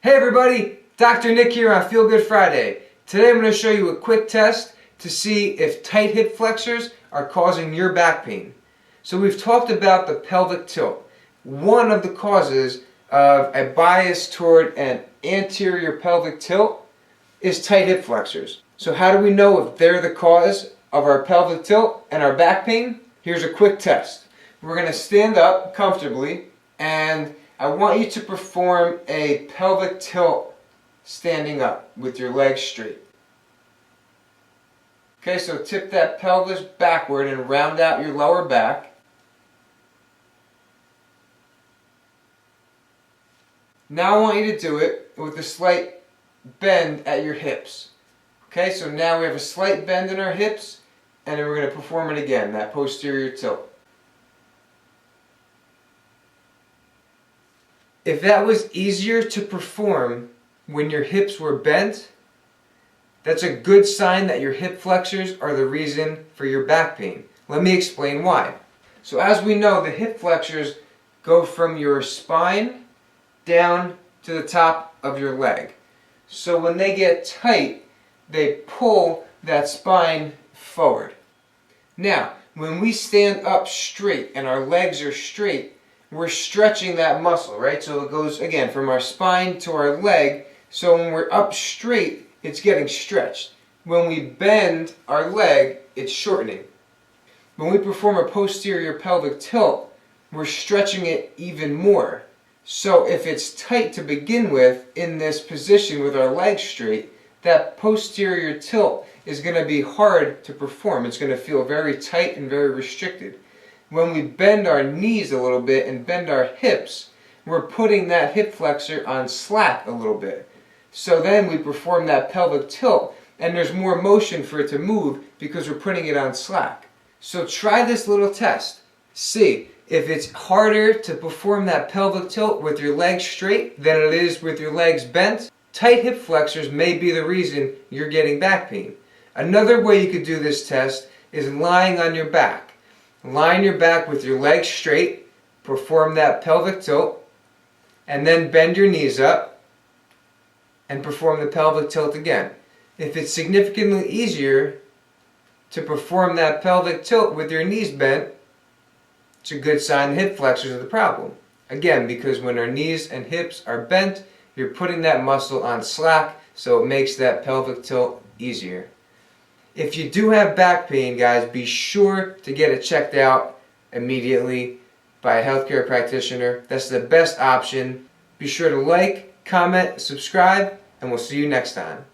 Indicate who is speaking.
Speaker 1: Hey everybody, Dr. Nick here on Feel Good Friday. Today I'm going to show you a quick test to see if tight hip flexors are causing your back pain. So we've talked about the pelvic tilt. One of the causes of a bias toward an anterior pelvic tilt is tight hip flexors. So how do we know if they're the cause of our pelvic tilt and our back pain? Here's a quick test. We're going to stand up comfortably and I want you to perform a pelvic tilt standing up with your legs straight. Okay, so tip that pelvis backward and round out your lower back. Now I want you to do it with a slight bend at your hips. Okay, so now we have a slight bend in our hips, and then we're going to perform it again, that posterior tilt. If that was easier to perform when your hips were bent, that's a good sign that your hip flexors are the reason for your back pain. Let me explain why. So as we know, the hip flexors go from your spine down to the top of your leg. So when they get tight, they pull that spine forward. Now, when we stand up straight and our legs are straight, we're stretching that muscle, right? So it goes, again, from our spine to our leg. So when we're up straight, it's getting stretched. When we bend our leg, it's shortening. When we perform a posterior pelvic tilt, we're stretching it even more. So if it's tight to begin with in this position with our legs straight, that posterior tilt is going to be hard to perform. It's going to feel very tight and very restricted. When we bend our knees a little bit and bend our hips, we're putting that hip flexor on slack a little bit. So then we perform that pelvic tilt and there's more motion for it to move because we're putting it on slack. So try this little test. See if it's harder to perform that pelvic tilt with your legs straight than it is with your legs bent. Tight hip flexors may be the reason you're getting back pain. Another way you could do this test is lying on your back. Lie on your back with your legs straight, perform that pelvic tilt, and then bend your knees up and perform the pelvic tilt again. If it's significantly easier to perform that pelvic tilt with your knees bent, it's a good sign the hip flexors are the problem. Again, because when our knees and hips are bent, you're putting that muscle on slack, so it makes that pelvic tilt easier. If you do have back pain, guys, be sure to get it checked out immediately by a healthcare practitioner. That's the best option. Be sure to like, comment, subscribe, and we'll see you next time.